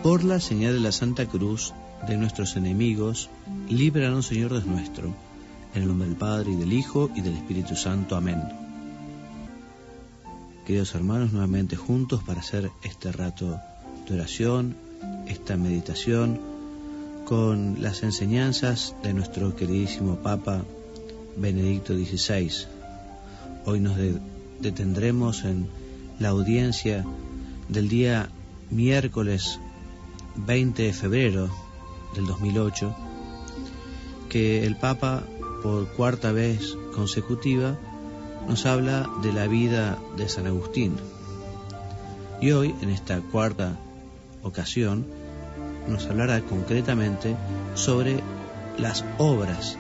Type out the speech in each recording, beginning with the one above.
Por la señal de la Santa Cruz de nuestros enemigos, líbranos, Señor Dios nuestro, en el nombre del Padre, y del Hijo, y del Espíritu Santo. Amén. Queridos hermanos, nuevamente juntos para hacer este rato de oración, esta meditación, con las enseñanzas de nuestro queridísimo Papa Benedicto XVI. Hoy nos detendremos en la audiencia del día miércoles 20 de febrero del 2008, que el Papa, por cuarta vez consecutiva, nos habla de la vida de San Agustín. Y hoy, en esta cuarta ocasión, nos hablará concretamente sobre las obras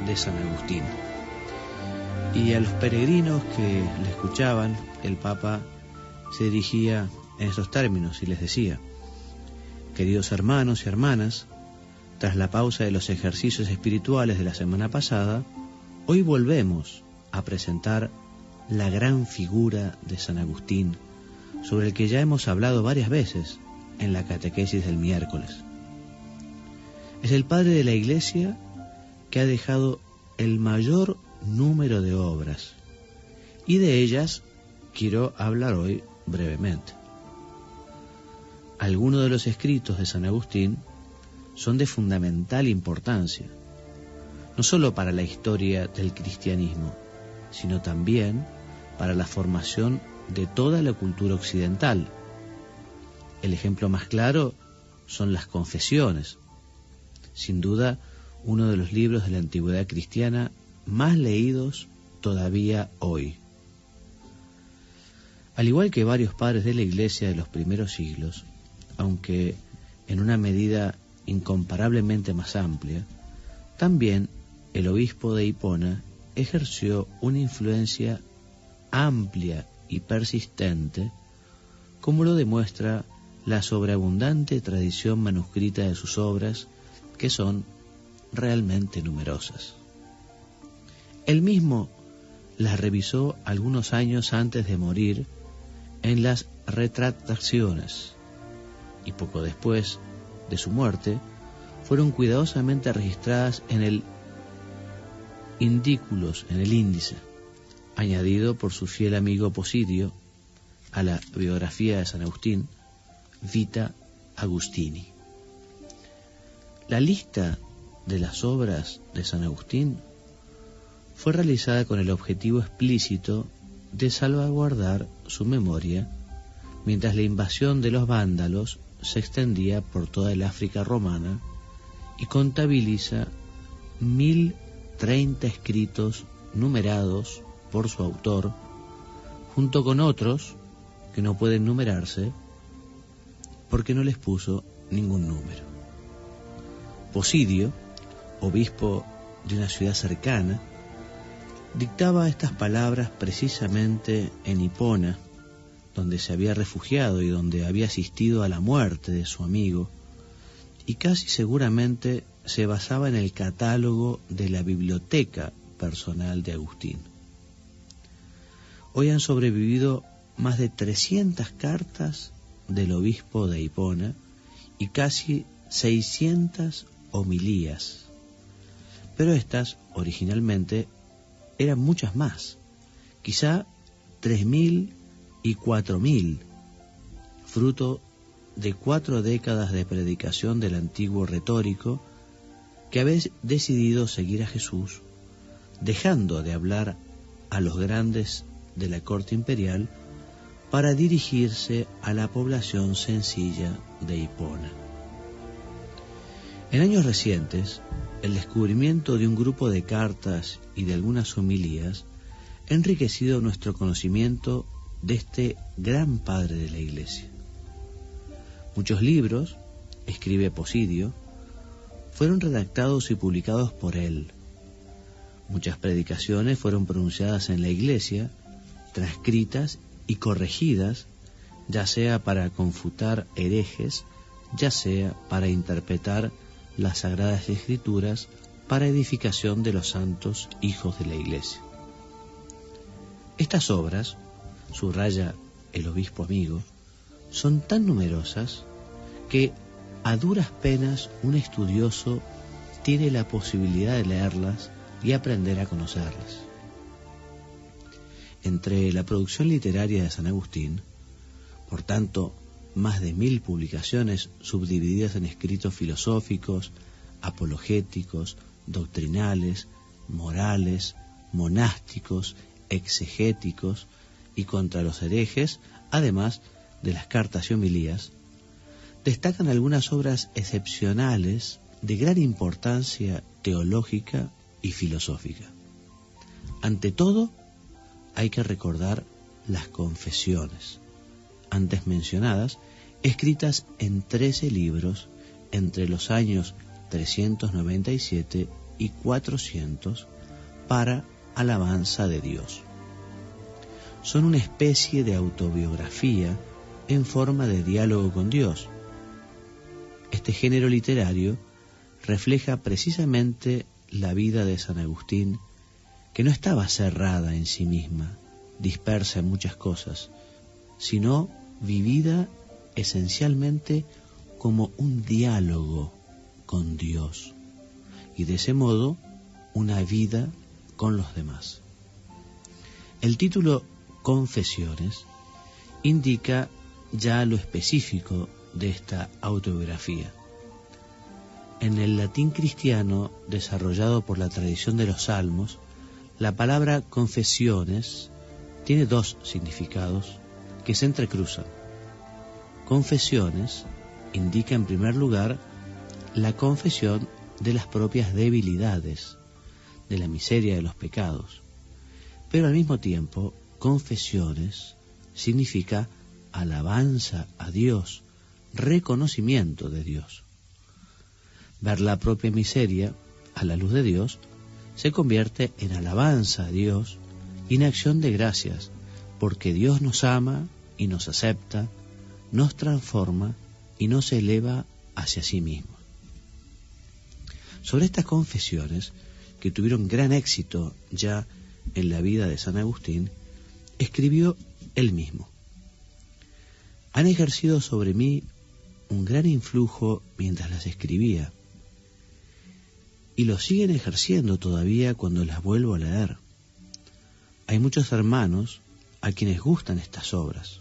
de San Agustín. Y a los peregrinos que le escuchaban, el Papa se dirigía en estos términos y les decía: queridos hermanos y hermanas, tras la pausa de los ejercicios espirituales de la semana pasada, hoy volvemos a presentar la gran figura de San Agustín, sobre el que ya hemos hablado varias veces en la catequesis del miércoles. Es el padre de la Iglesia que ha dejado el mayor número de obras, y de ellas quiero hablar hoy brevemente. Algunos de los escritos de San Agustín son de fundamental importancia, no solo para la historia del cristianismo, sino también para la formación de toda la cultura occidental. El ejemplo más claro son las Confesiones, sin duda uno de los libros de la antigüedad cristiana más leídos todavía hoy. Al igual que varios padres de la Iglesia de los primeros siglos, aunque en una medida incomparablemente más amplia, también el obispo de Hipona ejerció una influencia amplia y persistente, como lo demuestra la sobreabundante tradición manuscrita de sus obras, que son realmente numerosas. Él mismo las revisó algunos años antes de morir en las Retractaciones, y poco después de su muerte fueron cuidadosamente registradas en el Indiculos, en el índice, añadido por su fiel amigo Posidio a la biografía de San Agustín, Vita Agustini. La lista de las obras de San Agustín fue realizada con el objetivo explícito de salvaguardar su memoria mientras la invasión de los vándalos se extendía por toda el África romana y contabiliza 1030 escritos numerados por su autor, junto con otros que no pueden numerarse porque no les puso ningún número. Posidio, obispo de una ciudad cercana, dictaba estas palabras precisamente en Hipona, donde se había refugiado y donde había asistido a la muerte de su amigo, y casi seguramente se basaba en el catálogo de la biblioteca personal de Agustín. Hoy han sobrevivido más de 300 cartas del obispo de Hipona y casi 600 homilías, pero estas originalmente eran muchas más, quizá 3000 y 4000, fruto de 4 décadas de predicación del antiguo retórico que había decidido seguir a Jesús, dejando de hablar a los grandes de la corte imperial para dirigirse a la población sencilla de Hipona. En años recientes, el descubrimiento de un grupo de cartas y de algunas homilías ha enriquecido nuestro conocimiento de este gran padre de la Iglesia. Muchos libros, escribe Posidio, fueron redactados y publicados por él. Muchas predicaciones fueron pronunciadas en la Iglesia, transcritas y corregidas, ya sea para confutar herejes, ya sea para interpretar las Sagradas Escrituras para edificación de los santos hijos de la Iglesia. Estas obras, subraya el obispo amigo, son tan numerosas que a duras penas un estudioso tiene la posibilidad de leerlas y aprender a conocerlas. Entre la producción literaria de San Agustín, por tanto, más de 1000 publicaciones subdivididas en escritos filosóficos, apologéticos, doctrinales, morales, monásticos, exegéticos y contra los herejes, además de las cartas y homilías, destacan algunas obras excepcionales de gran importancia teológica y filosófica. Ante todo, hay que recordar las confesiones, antes mencionadas, escritas en 13 libros entre los años 397 y 400 para alabanza de Dios. Son una especie de autobiografía en forma de diálogo con Dios. Este género literario refleja precisamente la vida de San Agustín, que no estaba cerrada en sí misma, dispersa en muchas cosas, sino vivida esencialmente como un diálogo con Dios, y de ese modo una vida con los demás. El título Confesiones indica ya lo específico de esta autobiografía. En el latín cristiano, desarrollado por la tradición de los salmos, la palabra confesiones tiene dos significados que se entrecruzan. Confesiones indica en primer lugar la confesión de las propias debilidades, de la miseria de los pecados, pero al mismo tiempo confesiones significa alabanza a Dios, reconocimiento de Dios. Ver la propia miseria a la luz de Dios se convierte en alabanza a Dios y en acción de gracias, porque Dios nos ama y nos acepta, nos transforma y nos eleva hacia sí mismo. Sobre estas confesiones, que tuvieron gran éxito ya en la vida de San Agustín, escribió él mismo: han ejercido sobre mí un gran influjo mientras las escribía, y lo siguen ejerciendo todavía cuando las vuelvo a leer. Hay muchos hermanos a quienes gustan estas obras,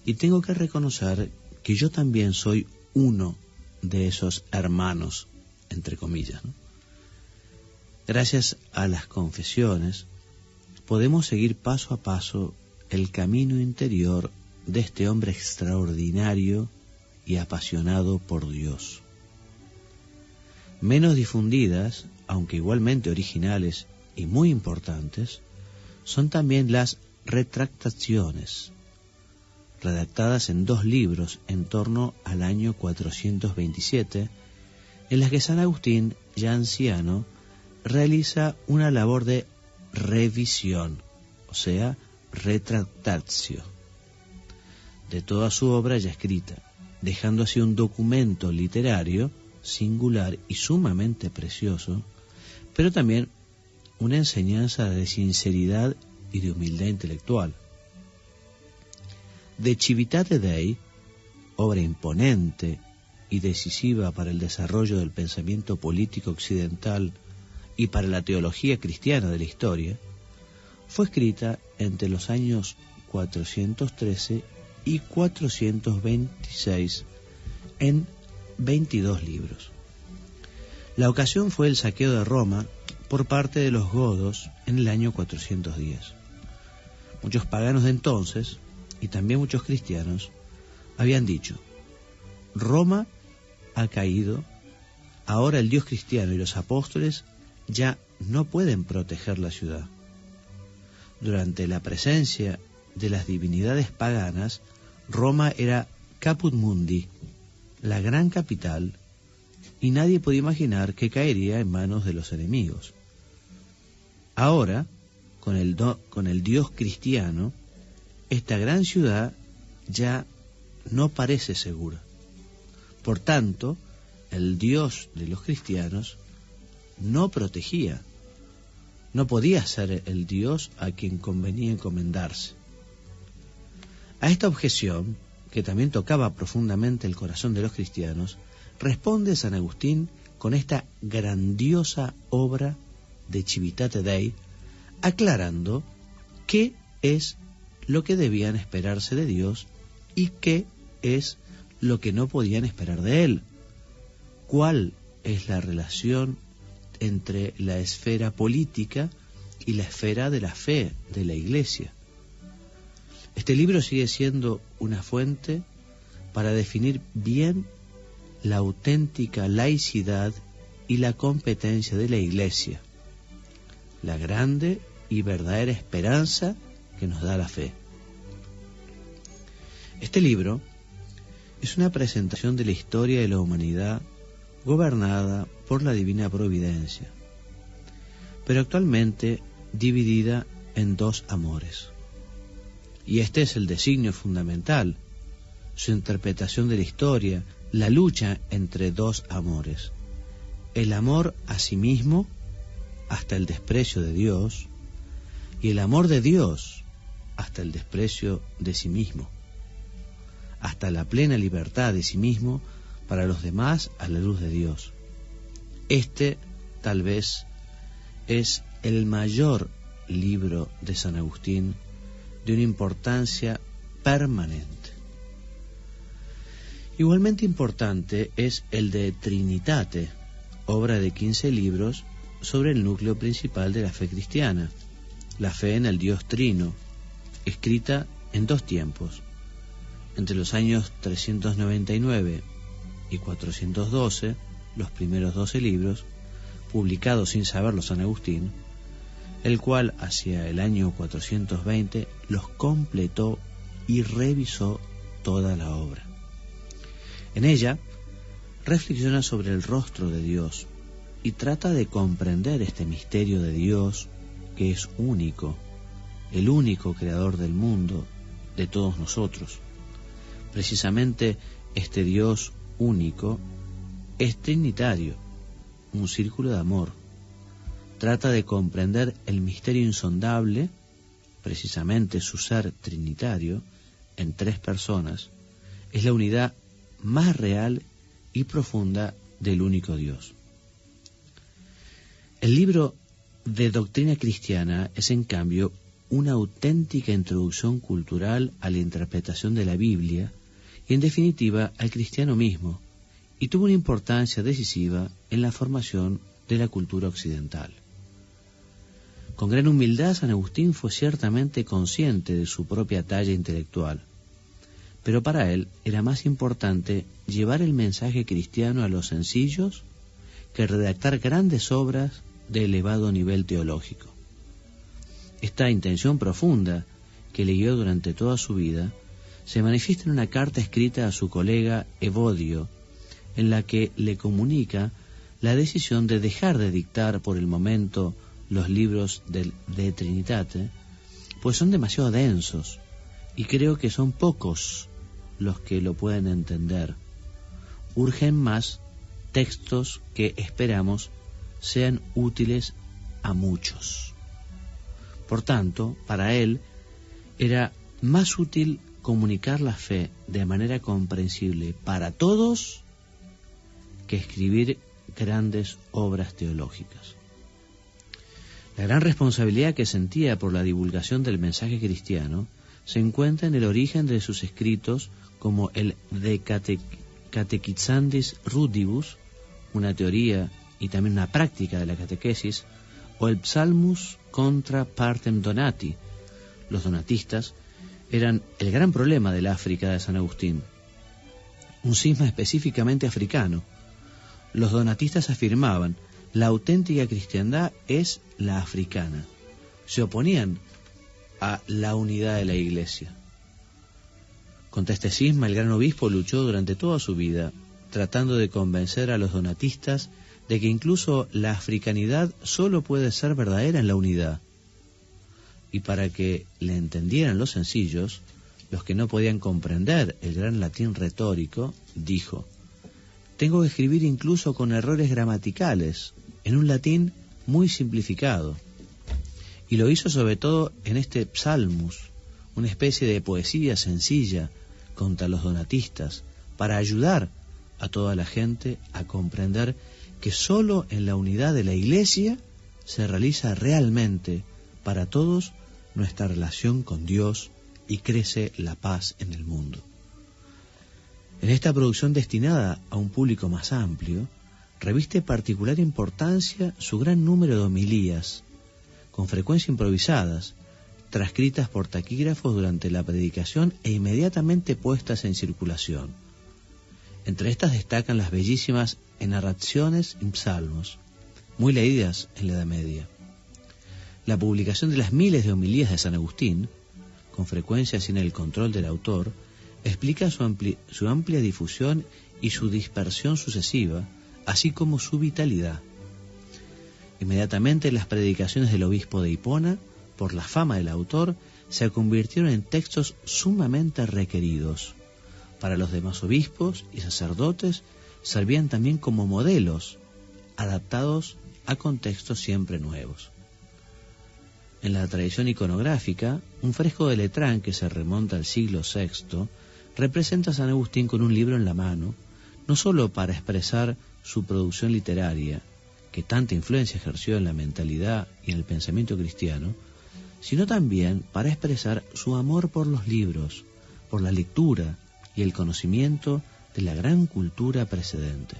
y tengo que reconocer que yo también soy uno de esos hermanos, entre comillas, ¿no? Gracias a las confesiones podemos seguir paso a paso el camino interior de este hombre extraordinario y apasionado por Dios. Menos difundidas, aunque igualmente originales y muy importantes, son también las retractaciones, redactadas en 2 libros en torno al año 427, en las que San Agustín, ya anciano, realiza una labor de revisión, o sea, retractatio, de toda su obra ya escrita, dejando así un documento literario singular y sumamente precioso, pero también una enseñanza de sinceridad y de humildad intelectual. De Civitate Dei, obra imponente y decisiva para el desarrollo del pensamiento político occidental y para la teología cristiana de la historia, fue escrita entre los años 413 y 426 en 22 libros. La ocasión fue el saqueo de Roma por parte de los godos en el año 410. Muchos paganos de entonces, y también muchos cristianos, habían dicho: Roma ha caído, ahora el Dios cristiano y los apóstoles ya no pueden proteger la ciudad. Durante la presencia de las divinidades paganas, Roma era caput mundi, la gran capital, y nadie podía imaginar que caería en manos de los enemigos. Ahora, con el Dios cristiano, esta gran ciudad ya no parece segura. Por tanto, el Dios de los cristianos no protegía, no podía ser el Dios a quien convenía encomendarse. A esta objeción, que también tocaba profundamente el corazón de los cristianos, responde San Agustín con esta grandiosa obra de Civitate Dei, aclarando qué es lo que debían esperarse de Dios y qué es lo que no podían esperar de Él. ¿Cuál es la relación entre la esfera política y la esfera de la fe de la Iglesia? Este libro sigue siendo una fuente para definir bien la auténtica laicidad y la competencia de la Iglesia, la grande y verdadera esperanza que nos da la fe. Este libro es una presentación de la historia de la humanidad gobernada por la divina providencia, pero actualmente dividida en dos amores. Y este es el designio fundamental, su interpretación de la historia, la lucha entre dos amores: el amor a sí mismo hasta el desprecio de Dios, y el amor de Dios hasta el desprecio de sí mismo, hasta la plena libertad de sí mismo para los demás a la luz de Dios. Este, tal vez, es el mayor libro de San Agustín, de una importancia permanente. Igualmente importante es el de Trinitate, obra de 15 libros sobre el núcleo principal de la fe cristiana, la fe en el Dios Trino, escrita en dos tiempos, entre los años 399 y 412, los primeros 12 libros, publicados sin saberlo San Agustín, el cual hacia el año 420 los completó y revisó toda la obra. En ella reflexiona sobre el rostro de Dios y trata de comprender este misterio de Dios que es único, el único creador del mundo, de todos nosotros. Precisamente este Dios único es trinitario, un círculo de amor. Trata de comprender el misterio insondable, precisamente su ser trinitario, en tres personas, es la unidad más real y profunda del único Dios. El libro de Doctrina Cristiana es, en cambio, una auténtica introducción cultural a la interpretación de la Biblia y, en definitiva, al cristiano mismo, y tuvo una importancia decisiva en la formación de la cultura occidental. Con gran humildad, San Agustín fue ciertamente consciente de su propia talla intelectual, pero para él era más importante llevar el mensaje cristiano a los sencillos que redactar grandes obras de elevado nivel teológico. Esta intención profunda que le guió durante toda su vida se manifiesta en una carta escrita a su colega Evodio, en la que le comunica la decisión de dejar de dictar por el momento los libros de Trinitate, pues son demasiado densos y creo que son pocos los que lo pueden entender. Urgen más textos que esperamos sean útiles a muchos. Por tanto, para él era más útil comunicar la fe de manera comprensible para todos que escribir grandes obras teológicas. La gran responsabilidad que sentía por la divulgación del mensaje cristiano se encuentra en el origen de sus escritos, como el De Catechizandis Rudibus, una teoría y también una práctica de la catequesis, o el Psalmus contra partem donati. Los donatistas eran el gran problema del África de San Agustín, un cisma específicamente africano. Los donatistas afirmaban: la auténtica cristiandad es la africana. Se oponían a la unidad de la Iglesia. Contra este cisma, el gran obispo luchó durante toda su vida, tratando de convencer a los donatistas de que incluso la africanidad solo puede ser verdadera en la unidad. Y para que le entendieran los sencillos, los que no podían comprender el gran latín retórico, dijo: tengo que escribir incluso con errores gramaticales, en un latín muy simplificado. Y lo hizo sobre todo en este Psalmus, una especie de poesía sencilla, contra los donatistas, para ayudar a toda la gente a comprender que solo en la unidad de la Iglesia se realiza realmente para todos nuestra relación con Dios y crece la paz en el mundo. En esta producción destinada a un público más amplio, reviste particular importancia su gran número de homilías, con frecuencia improvisadas, transcritas por taquígrafos durante la predicación e inmediatamente puestas en circulación. Entre estas destacan las bellísimas enarraciones y psalmos, muy leídas en la Edad Media. La publicación de las miles de homilías de San Agustín, con frecuencia sin el control del autor, explica su amplia difusión y su dispersión sucesiva, así como su vitalidad. Inmediatamente las predicaciones del obispo de Hipona, por la fama del autor, se convirtieron en textos sumamente requeridos. Para los demás obispos y sacerdotes servían también como modelos, adaptados a contextos siempre nuevos. En la tradición iconográfica, un fresco de Letrán que se remonta al siglo VI representa a San Agustín con un libro en la mano, no sólo para expresar su producción literaria, que tanta influencia ejerció en la mentalidad y en el pensamiento cristiano, sino también para expresar su amor por los libros, por la lectura y el conocimiento de la gran cultura precedente.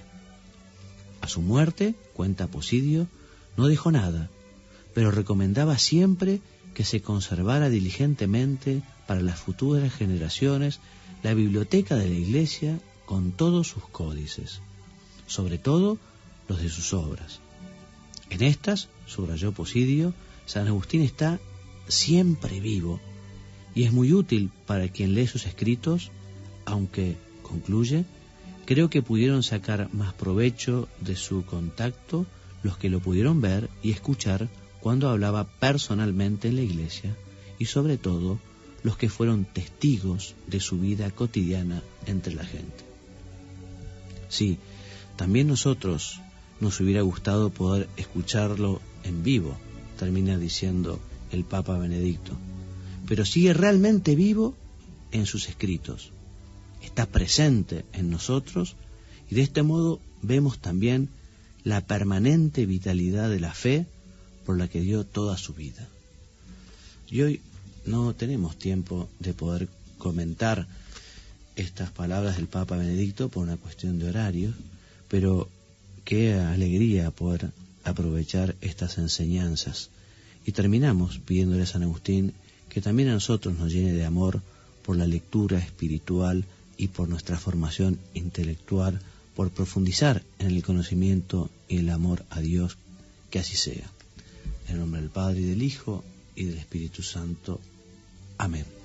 A su muerte, cuenta Posidio, no dejó nada, pero recomendaba siempre que se conservara diligentemente para las futuras generaciones la biblioteca de la Iglesia con todos sus códices, sobre todo los de sus obras. En estas, subrayó Posidio, San Agustín está siempre vivo y es muy útil para quien lee sus escritos, aunque, concluye, creo que pudieron sacar más provecho de su contacto los que lo pudieron ver y escuchar cuando hablaba personalmente en la Iglesia, y sobre todo los que fueron testigos de su vida cotidiana entre la gente. Sí, también nosotros nos hubiera gustado poder escucharlo en vivo, termina diciendo el Papa Benedicto, pero sigue realmente vivo en sus escritos, está presente en nosotros y de este modo vemos también la permanente vitalidad de la fe por la que dio toda su vida. Y hoy no tenemos tiempo de poder comentar estas palabras del Papa Benedicto por una cuestión de horario, pero qué alegría poder aprovechar estas enseñanzas. Y terminamos pidiéndole a San Agustín que también a nosotros nos llene de amor por la lectura espiritual y por nuestra formación intelectual, por profundizar en el conocimiento y el amor a Dios, que así sea. En el nombre del Padre, y del Hijo, y del Espíritu Santo. Amén.